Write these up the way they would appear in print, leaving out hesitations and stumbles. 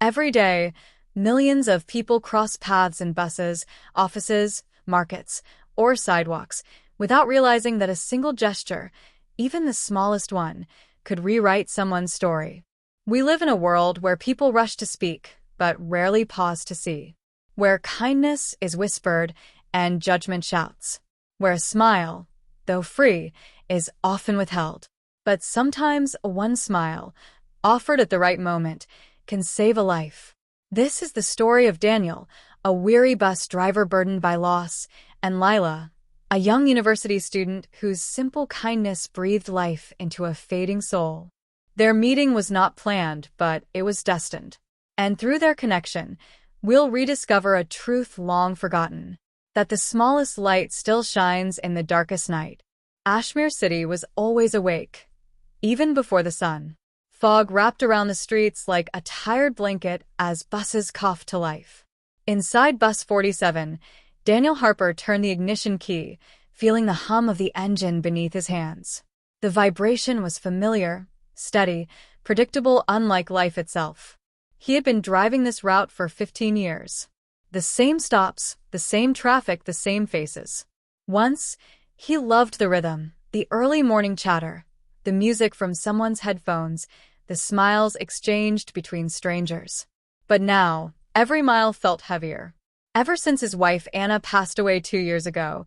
Every day, millions of people cross paths in buses, offices, markets, or sidewalks, without realizing that a single gesture, even the smallest one, could rewrite someone's story. We live in a world where people rush to speak, but rarely pause to see. Where kindness is whispered and judgment shouts. Where a smile, though free, is often withheld. But sometimes one smile, offered at the right moment, can save a life. This is the story of Daniel, a weary bus driver burdened by loss, and Lila, a young university student whose simple kindness breathed life into a fading soul. Their meeting was not planned, but it was destined. And through their connection, we'll rediscover a truth long forgotten, that the smallest light still shines in the darkest night. Ashmere City was always awake, even before the sun. Fog wrapped around the streets like a tired blanket as buses coughed to life. Inside Bus 47, Daniel Harper turned the ignition key, feeling the hum of the engine beneath his hands. The vibration was familiar, steady, predictable, unlike life itself. He had been driving this route for 15 years. The same stops, the same traffic, the same faces. Once, he loved the rhythm, the early morning chatter, the music from someone's headphones, the smiles exchanged between strangers. But now, every mile felt heavier. Ever since his wife Anna passed away 2 years ago,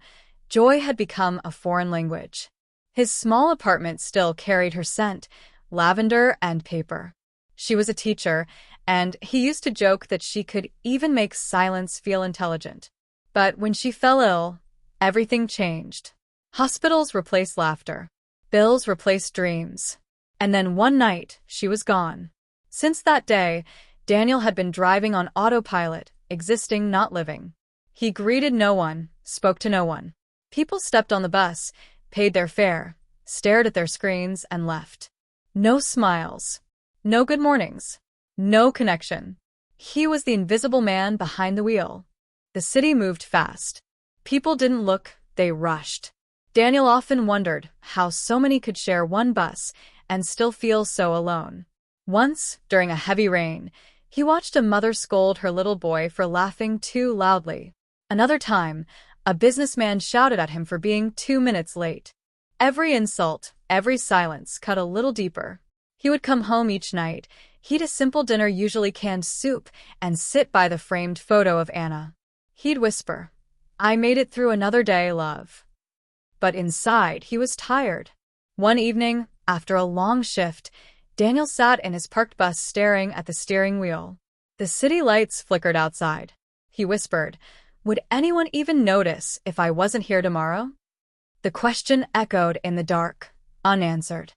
joy had become a foreign language. His small apartment still carried her scent, lavender and paper. She was a teacher, and he used to joke that she could even make silence feel intelligent. But when she fell ill, everything changed. Hospitals replaced laughter. Bills replaced dreams. And then one night, she was gone. Since that day, Daniel had been driving on autopilot, existing, not living. He greeted no one, spoke to no one. People stepped on the bus, paid their fare, stared at their screens, and left. No smiles. No good mornings. No connection. He was the invisible man behind the wheel. The city moved fast. People didn't look, they rushed. Daniel often wondered how so many could share one bus and still feel so alone. Once, during a heavy rain, he watched a mother scold her little boy for laughing too loudly. Another time, a businessman shouted at him for being 2 minutes late. Every insult, every silence cut a little deeper. He would come home each night, heat a simple dinner, usually canned soup, and sit by the framed photo of Anna. He'd whisper, "I made it through another day, love." But inside, he was tired. One evening, after a long shift, Daniel sat in his parked bus staring at the steering wheel. The city lights flickered outside. He whispered, "Would anyone even notice if I wasn't here tomorrow?" The question echoed in the dark, unanswered.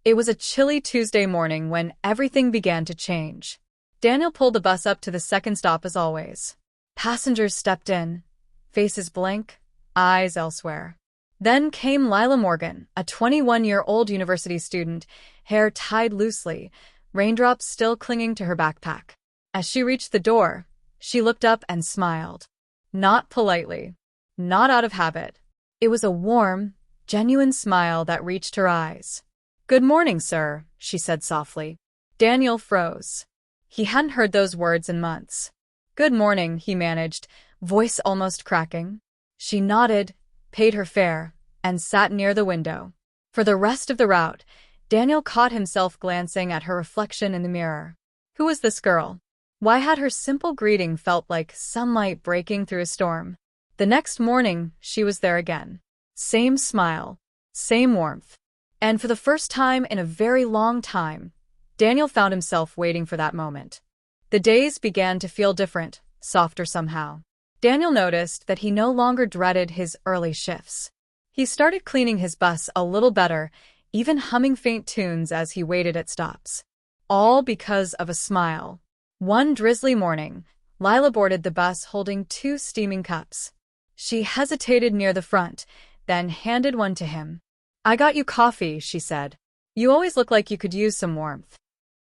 It was a chilly Tuesday morning when everything began to change. Daniel pulled the bus up to the second stop as always. Passengers stepped in, faces blank, eyes elsewhere. Then came Lila Morgan, a 21-year-old university student, hair tied loosely, raindrops still clinging to her backpack. As she reached the door, she looked up and smiled. Not politely, not out of habit. It was a warm, genuine smile that reached her eyes. "Good morning, sir," she said softly. Daniel froze. He hadn't heard those words in months. "Good morning," he managed, voice almost cracking. She nodded, paid her fare, and sat near the window. For the rest of the route, Daniel caught himself glancing at her reflection in the mirror. Who was this girl? Why had her simple greeting felt like sunlight breaking through a storm? The next morning, she was there again. Same smile, same warmth. And for the first time in a very long time, Daniel found himself waiting for that moment. The days began to feel different, softer somehow. Daniel noticed that he no longer dreaded his early shifts. He started cleaning his bus a little better, even humming faint tunes as he waited at stops. All because of a smile. One drizzly morning, Lila boarded the bus holding 2 steaming cups. She hesitated near the front, then handed one to him. "I got you coffee," she said. "You always look like you could use some warmth."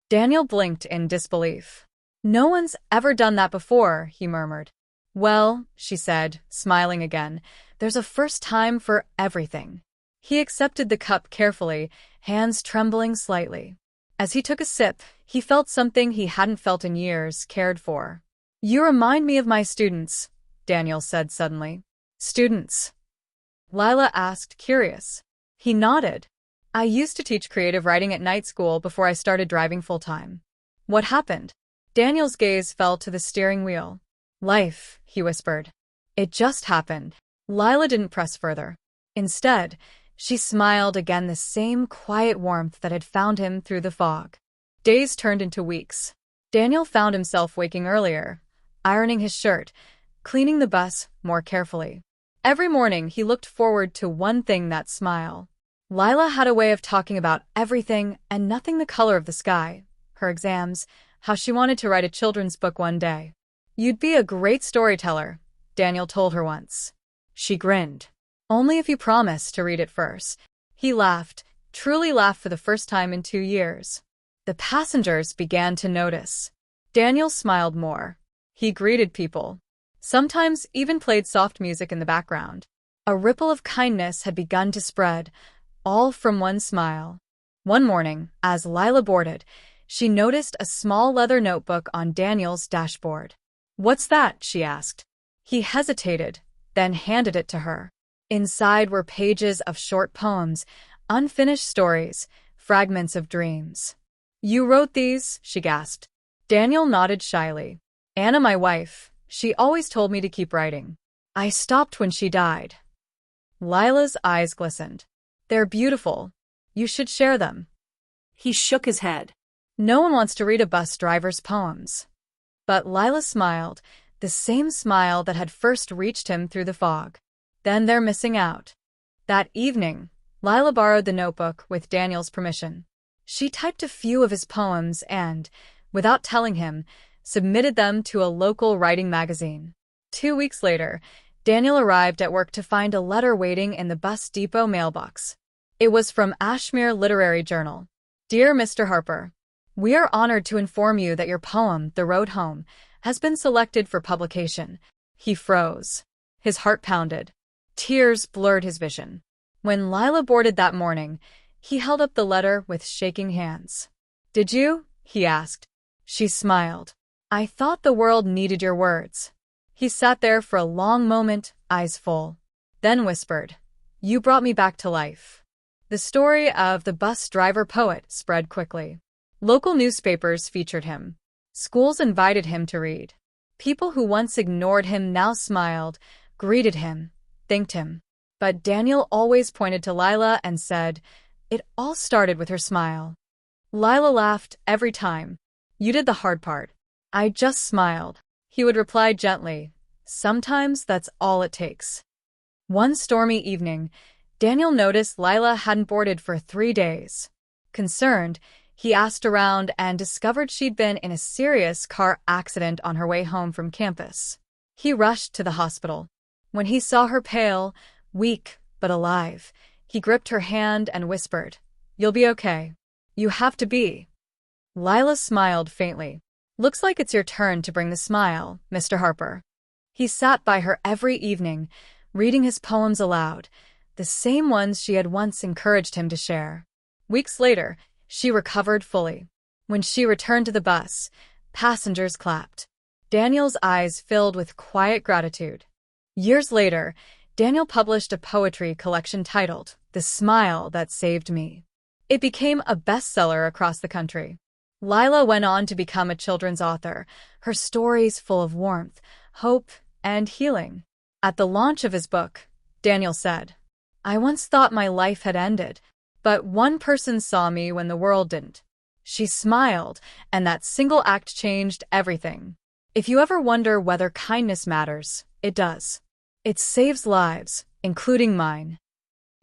Daniel blinked in disbelief. "No one's ever done that before," he murmured. "Well," she said, smiling again, "there's a first time for everything." He accepted the cup carefully, hands trembling slightly. As he took a sip, He felt something he hadn't felt in years, cared for. "You remind me of my students," Daniel said suddenly. "Students?" Lila asked, curious. He nodded. "I used to teach creative writing at night school before I started driving full-time." "What happened?" Daniel's gaze fell to the steering wheel. "Life," he whispered. "It just happened." Lila didn't press further. Instead, she smiled again, the same quiet warmth that had found him through the fog. Days turned into weeks. Daniel found himself waking earlier, ironing his shirt, cleaning the bus more carefully. Every morning he looked forward to one thing: that smile. Lila had a way of talking about everything and nothing: the color of the sky, her exams, how she wanted to write a children's book one day. "You'd be a great storyteller," Daniel told her once. She grinned. "Only if you promise to read it first." He laughed, truly laughed, for the first time in 2 years. The passengers began to notice. Daniel smiled more. He greeted people. Sometimes even played soft music in the background. A ripple of kindness had begun to spread, all from one smile. One morning, as Lila boarded, she noticed a small leather notebook on Daniel's dashboard. "What's that?" she asked. He hesitated, then handed it to her. Inside were pages of short poems, unfinished stories, fragments of dreams. "You wrote these?" she gasped. Daniel nodded shyly. "Anna, my wife, she always told me to keep writing. I stopped when she died." Lila's eyes glistened. "They're beautiful. You should share them." He shook his head. "No one wants to read a bus driver's poems." But Lila smiled, the same smile that had first reached him through the fog. "Then they're missing out." That evening, Lila borrowed the notebook with Daniel's permission. She typed a few of his poems and, without telling him, submitted them to a local writing magazine. 2 weeks later, Daniel arrived at work to find a letter waiting in the bus depot mailbox. It was from Ashmere Literary Journal. "Dear Mr. Harper, we are honored to inform you that your poem, The Road Home, has been selected for publication." He froze. His heart pounded. Tears blurred his vision. When Lila boarded that morning, he held up the letter with shaking hands. "Did you?" he asked. She smiled. "I thought the world needed your words." He sat there for a long moment, eyes full. Then whispered, "You brought me back to life." The story of the bus driver poet spread quickly. Local newspapers featured him. Schools invited him to read. People who once ignored him now smiled, greeted him, thanked him. But Daniel always pointed to Lila and said, "It all started with her smile." Lila laughed every time. "You did the hard part. I just smiled." He would reply gently, "Sometimes that's all it takes." One stormy evening, Daniel noticed Lila hadn't boarded for 3 days. Concerned, he asked around and discovered she'd been in a serious car accident on her way home from campus. He rushed to the hospital. When he saw her pale, weak, but alive, he gripped her hand and whispered, "You'll be okay. You have to be." Lila smiled faintly. "Looks like it's your turn to bring the smile, Mr. Harper." He sat by her every evening, reading his poems aloud, the same ones she had once encouraged him to share. Weeks later, she recovered fully. When she returned to the bus, passengers clapped. Daniel's eyes filled with quiet gratitude. Years later, Daniel published a poetry collection titled The Smile That Saved Me. It became a bestseller across the country. Lila went on to become a children's author, her stories full of warmth, hope, and healing. At the launch of his book, Daniel said, "I once thought my life had ended, but one person saw me when the world didn't." She smiled, and that single act changed everything. If you ever wonder whether kindness matters, it does. It saves lives, including mine.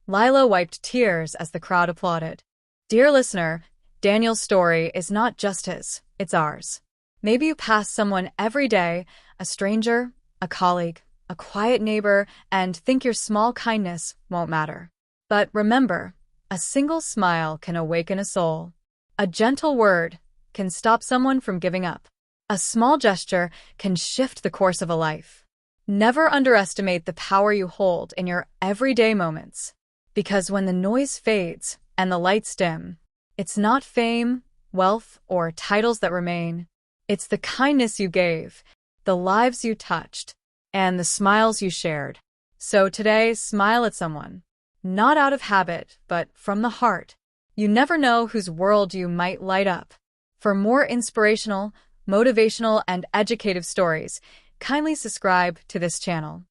Lila wiped tears as the crowd applauded. Dear listener, Daniel's story is not just his, it's ours. Maybe you pass someone every day, a stranger, a colleague, a quiet neighbor, and think your small kindness won't matter. But remember, a single smile can awaken a soul. A gentle word can stop someone from giving up. A small gesture can shift the course of a life. Never underestimate the power you hold in your everyday moments. Because when the noise fades and the lights dim, it's not fame, wealth, or titles that remain. It's the kindness you gave, the lives you touched, and the smiles you shared. So today, smile at someone. Not out of habit, but from the heart. You never know whose world you might light up. For more inspirational, motivational, and educative stories, kindly subscribe to this channel.